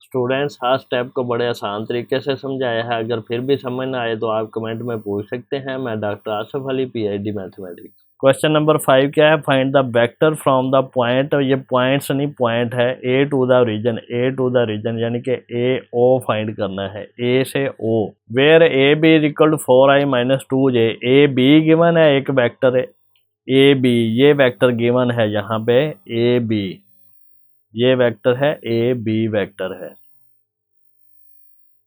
Students हर step को बड़े आसान तरीके से समझाया है। अगर फिर भी समझ ना आए तो आप कमेंट में पूछ सकते हैं। मैं doctor Asif Ali, PhD mathematics. Question number 5 क्या है? Find the vector from the point, ये पॉइंट्स नहीं पॉइंट है, A to the region, A to the region यानी कि ए ओ फाइंड करना है, ए से O, where A B is equal to 4i minus 2j। A B given है, एक वेक्टर है ए बी, ये वेक्टर गिवन है यहाँ पे ए बी, ये वेक्टर है ए बी वेक्टर है,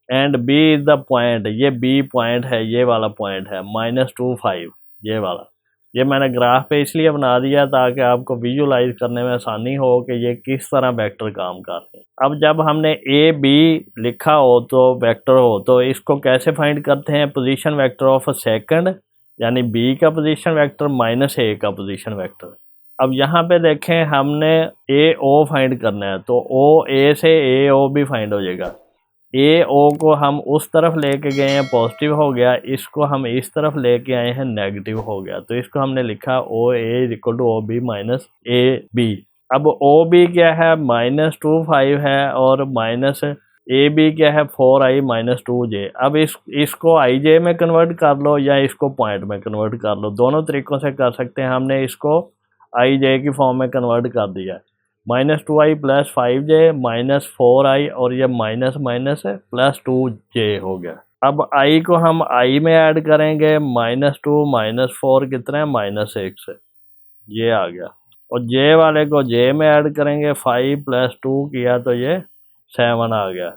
and B is the point, ये बी पॉइंट है, ये वाला पॉइंट है -2 5, ये वाला। ये मैंने ग्राफ पे इसलिए बना दिया ताकि आपको विजुलाइज करने में आसानी हो कि ये किस तरह वेक्टर काम कर रहे हैं। अब जब हमने ए बी लिखा हो तो वेक्टर हो, तो इसको कैसे फाइंड करते हैं? पोजीशन वेक्टर ऑफ सेकंड, यानी बी का पोजीशन वेक्टर माइनस ए का पोजीशन वेक्टर। अब यहाँ पे देखें हमने ए ओ फाइंड करना है, तो ओ ए से ए ओ भी फाइंड हो जाएगा। ए ओ को हम उस तरफ लेके गए हैं, पॉजिटिव हो गया, इसको हम इस तरफ लेके आए हैं, नेगेटिव हो गया, तो इसको हमने लिखा O A is equal to O B minus A B. अब ओ बी क्या है? -2 5 है, और माइनस ए बी क्या है? 4i minus 2j। अब इसको आई जे में कन्वर्ट कर लो या इसको पॉइंट में कन्वर्ट कर लो, दोनों तरीक़ों से कर सकते हैं। हमने इसको आई जे की फॉर्म में कन्वर्ट कर दिया, -2i plus 5j minus 4i, और ये माइनस माइनस प्लस 2j हो गया। अब i को हम i में ऐड करेंगे, -2 माइनस 4 कितना है? -6, ये आ गया, और j वाले को j में ऐड करेंगे, 5 प्लस 2 किया तो ये 7 आ गया,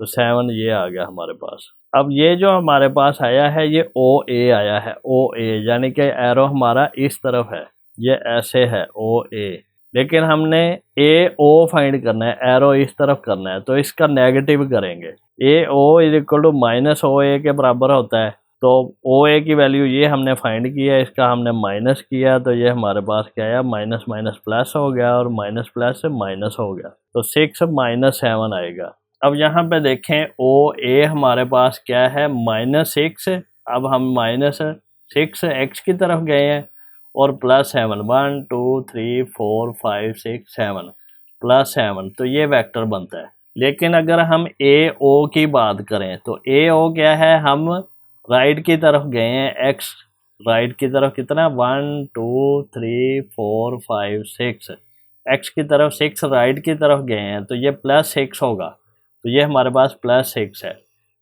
तो 7 ये आ गया हमारे पास। अब ये जो हमारे पास आया है ये ओ ए आया है, ओ ए यानी कि एरो हमारा इस तरफ है, ये ऐसे है ओ ए, लेकिन हमने ए ओ फाइंड करना है, एरो इस तरफ करना है, तो इसका नेगेटिव करेंगे। A O is equal to minus O A के बराबर होता है, तो ओ ए की वैल्यू ये हमने फाइंड किया, इसका हमने माइनस किया, तो ये हमारे पास क्या आया? माइनस माइनस प्लस हो गया, और माइनस प्लस से माइनस हो गया, तो 6 माइनस 7 आएगा। अब यहाँ पे देखें ओ ए हमारे पास क्या है? -6। अब हम -6 एक्स की तरफ गए हैं, और +7, 1 2 3 4 5 6 7 +7, तो ये वेक्टर बनता है। लेकिन अगर हम ए ओ की बात करें तो ए ओ क्या है? हम राइट की तरफ गए हैं, एक्स राइट की तरफ कितना? 1 2 3 4 5 6, एक्स की तरफ 6 राइट की तरफ गए हैं, तो ये +6 होगा, तो ये हमारे पास +6 है।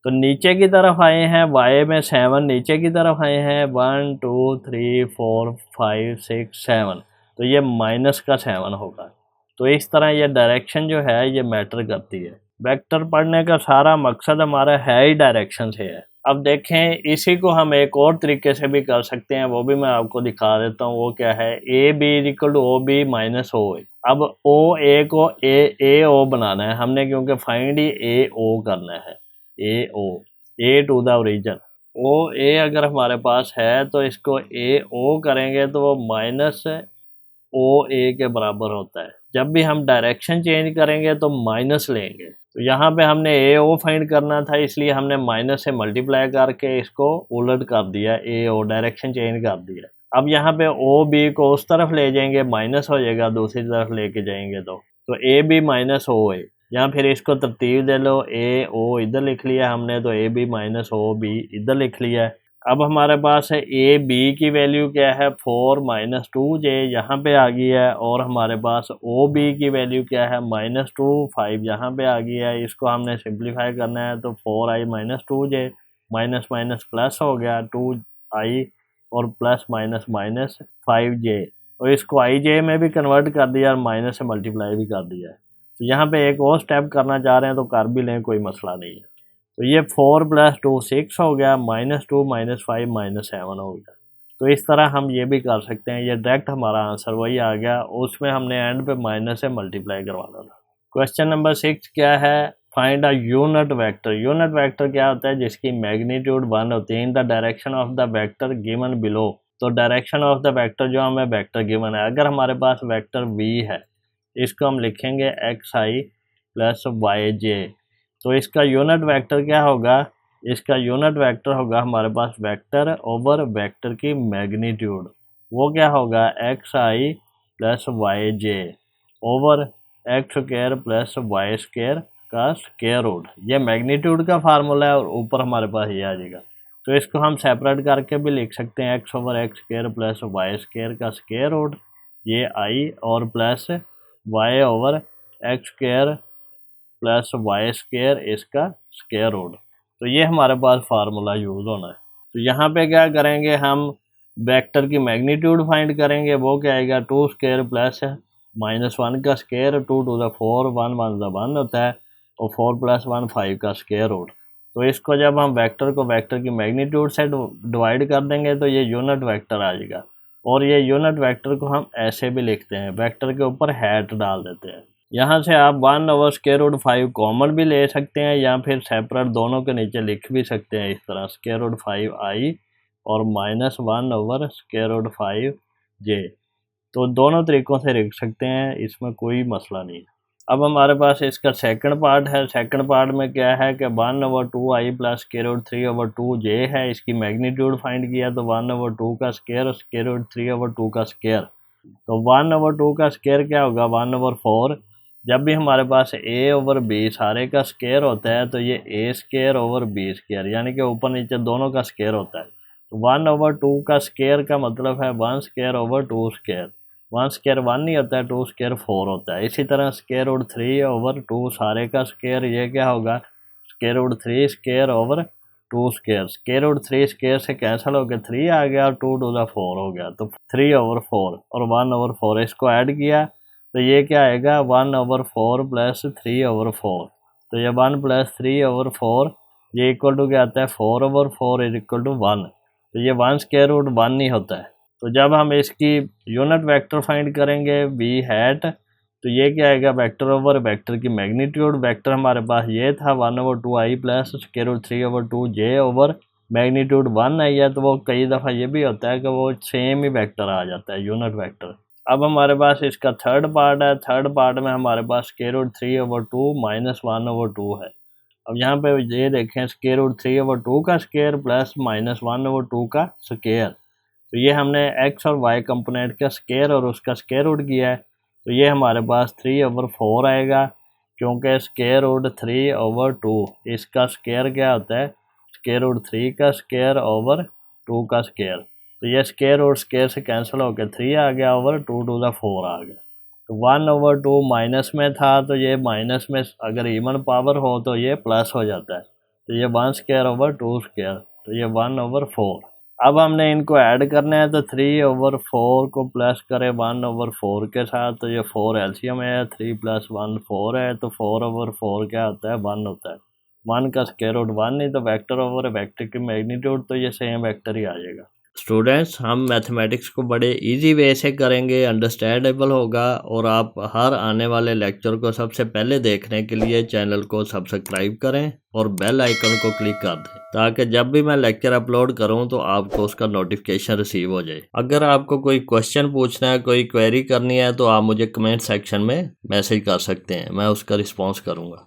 तो नीचे की तरफ आए हैं, वाई में 7 नीचे की तरफ आए हैं, 1 2 3 4 5 6 7, तो ये -7 होगा। तो इस तरह ये डायरेक्शन जो है ये मैटर करती है। वेक्टर पढ़ने का सारा मकसद हमारा है ही डायरेक्शन से है। अब देखें इसी को हम एक और तरीके से भी कर सकते हैं, वो भी मैं आपको दिखा देता हूँ। वो क्या है? A B is equal to O B minus O A. अब ओ ए को ए ओ बनाना है हमने, क्योंकि फाइंड ही ए ओ करना है, ए ओ, ए टू द ओरिजिन। ओ ए अगर हमारे पास है तो इसको ए ओ करेंगे तो वो माइनस ओ ए के बराबर होता है। जब भी हम डायरेक्शन चेंज करेंगे तो माइनस लेंगे, तो यहाँ पे हमने ए ओ फाइंड करना था, इसलिए हमने माइनस से मल्टीप्लाई करके इसको उलट कर दिया, ए ओ डायरेक्शन चेंज कर दिया। अब यहाँ पे ओ बी को उस तरफ ले जाएंगे, माइनस हो जाएगा, दूसरी तरफ लेके जाएंगे तो ए बी माइनस ओ ए, या फिर इसको तरतीब दे लो, ए ओ इधर लिख लिया हमने, तो A B minus O B इधर लिख लिया है। अब हमारे पास है ए बी की वैल्यू क्या है? 4 माइनस 2j यहाँ पे आ गई है, और हमारे पास ओ बी की वैल्यू क्या है? -2 5 यहाँ पे आ गई है। इसको हमने सिंप्लीफाई करना है, तो 4i minus 2j, minus minus plus हो गया 2i, और प्लस माइनस माइनस 5j, और इसको आई जे में भी कन्वर्ट कर दिया और माइनस से मल्टीप्लाई भी कर दिया है। तो यहाँ पे एक और स्टेप करना चाह रहे हैं तो कर भी लें, कोई मसला नहीं है। तो ये 4 + 2 6 हो गया, -2 -5 -7 हो गया। तो इस तरह हम ये भी कर सकते हैं। ये डायरेक्ट हमारा आंसर वही आ गया, उसमें हमने एंड पे माइनस से मल्टीप्लाई करवाना था। क्वेश्चन नंबर 6 क्या है? Find a unit vector. Unit vector क्या होता है? जिसकी मैग्नीट्यूड 1 होती है। In the direction of the vector given below. तो डायरेक्शन ऑफ द वेक्टर जो हमें वेक्टर गिवन है, अगर हमारे पास वेक्टर v है, इसको हम लिखेंगे xi + yj। तो इसका यूनिट वेक्टर क्या होगा? इसका यूनिट वेक्टर होगा हमारे पास वेक्टर ओवर वेक्टर की मैग्नीट्यूड। वो क्या होगा? xi + yj over x² + y² का स्क्वायर रूट, ये मैग्नीट्यूड का फार्मूला है और ऊपर हमारे पास ये आ जाएगा। तो इसको हम सेपरेट करके भी लिख सकते हैं X over X square plus Y square का स्क्वायर रूट, ये आई, और plus Y over X square plus Y square इसका स्क्वायर रूट। तो ये हमारे पास फार्मूला यूज़ होना है। तो यहाँ पे क्या करेंगे, हम वेक्टर की मैग्नीट्यूड फाइंड करेंगे, वो क्या आएगा 2 स्क्वायर प्लस -1 का स्क्वायर, 2 टू द 4, 1 1 द 1 होता है, और 4 प्लस 1 5 का स्क्वायर रूट। तो इसको जब हम वेक्टर को वेक्टर की मैग्नीट्यूड से डिवाइड कर देंगे तो ये यूनिट वेक्टर आ जाएगा। और ये यूनिट वेक्टर को हम ऐसे भी लिखते हैं, वेक्टर के ऊपर हैट डाल देते हैं। यहाँ से आप 1 ओवर स्क्वायर रूट 5 कॉमन भी ले सकते हैं, या फिर सेपरेट दोनों के नीचे लिख भी सकते हैं इस तरह, स्क्वायर रूट 5 आई और -1 ओवर स्क्वायर रूट 5 जे। तो दोनों तरीक़ों से लिख सकते हैं, इसमें कोई मसला नहीं है। अब हमारे पास इसका सेकंड पार्ट है। सेकंड पार्ट में क्या है कि 1 ओवर 2 आई प्लस स्क्वायर रूट 3 ओवर 2 जे है, इसकी मैग्नीट्यूड फाइंड किया, तो 1 ओवर 2 का स्क्वायर और स्क्वायर रूट 3 ओवर 2 का स्क्वायर। तो 1 ओवर 2 का स्क्वायर क्या होगा 1 ओवर 4। जब भी हमारे पास a ओवर b सारे का स्क्वायर होता है तो ये a square over b square, यानी कि ऊपर नीचे दोनों का स्क्वायर होता है। तो 1 ओवर 2 का स्क्वायर का मतलब है 1 स्क्वायर ओवर 2 स्क्वायर। 1 स्क्वायर 1 नहीं होता है, 2 स्क्वायर 4 होता है। इसी तरह स्क्वायर रूट 3 ओवर 2 सारे का स्क्वायर, ये क्या होगा square root 3 square over 2 square. Square root 3 square से कैंसिल हो गया, 3 आ गया और 2 टू द 4 हो गया, तो 3 ओवर 4 और 1 ओवर 4 इसको ऐड किया तो ये क्या आएगा 1 ओवर 4 प्लस 3 ओवर 4। तो ये 1 प्लस 3 ओवर 4 ये इक्वल टू क्या आता है 4 ओवर 4 इज इक्वल टू 1। तो ये 1 स्क्वायर रूट 1 नहीं होता है। तो जब हम इसकी यूनिट वेक्टर फाइंड करेंगे v हैट, तो ये क्या आएगा वेक्टर ओवर वेक्टर की मैग्नीट्यूड। वेक्टर हमारे पास ये था 1 ओवर 2 आई प्लस स्क्वायर रूट 3 ओवर 2 जे ओवर मैग्नीट्यूड 1 आई है। तो वो कई दफ़ा ये भी होता है कि वो सेम ही वेक्टर आ जाता है यूनिट वेक्टर। अब हमारे पास इसका थर्ड पार्ट है। थर्ड पार्ट में हमारे पास स्क्वायर रूट 3 ओवर 2 -1 ओवर 2 है। अब यहाँ पे ये देखें स्क्वायर रूट 3 ओवर 2 का स्क्वायर प्लस -1 ओवर 2 का स्क्वायर। तो ये हमने x और y कंपोनेंट का स्क्वायर और उसका स्क्वायर रूट किया है। तो ये हमारे पास 3 ओवर 4 आएगा, क्योंकि स्क्वायर रूट 3 ओवर 2 इसका स्क्वायर क्या होता है स्क्वायर रूट 3 का स्क्वायर ओवर 2 का स्क्वायर। तो ये स्क्वायर रूट स्क्वायर से कैंसिल होकर 3 आ गया ओवर 2 टू द 4 आ गया। तो 1 ओवर 2 माइनस में था, तो ये माइनस में अगर इवन पावर हो तो ये प्लस हो जाता है। तो ये 1 स्क्वायर ओवर 2 स्क्वायर, तो ये 1 ओवर 4। अब हमने इनको ऐड करना है, तो 3 ओवर 4 को प्लस करें 1 ओवर 4 के साथ, तो ये 4 एलसीएम है, 3 प्लस 1 4 है, तो 4 ओवर 4 क्या होता है 1 होता है। 1 का स्क्वायर रूट 1 नहीं, तो वेक्टर ओवर वेक्टर की मैग्नीट्यूड तो ये सेम वेक्टर ही आ जाएगा। स्टूडेंट्स, हम मैथमेटिक्स को बड़े इजी वे से करेंगे, अंडरस्टैंडेबल होगा, और आप हर आने वाले लेक्चर को सबसे पहले देखने के लिए चैनल को सब्सक्राइब करें और बेल आइकन को क्लिक कर दें, ताकि जब भी मैं लेक्चर अपलोड करूं तो आपको उसका नोटिफिकेशन रिसीव हो जाए। अगर आपको कोई क्वेश्चन पूछना है, कोई क्वेरी करनी है, तो आप मुझे कमेंट सेक्शन में मैसेज कर सकते हैं, मैं उसका रिस्पॉन्स करूँगा।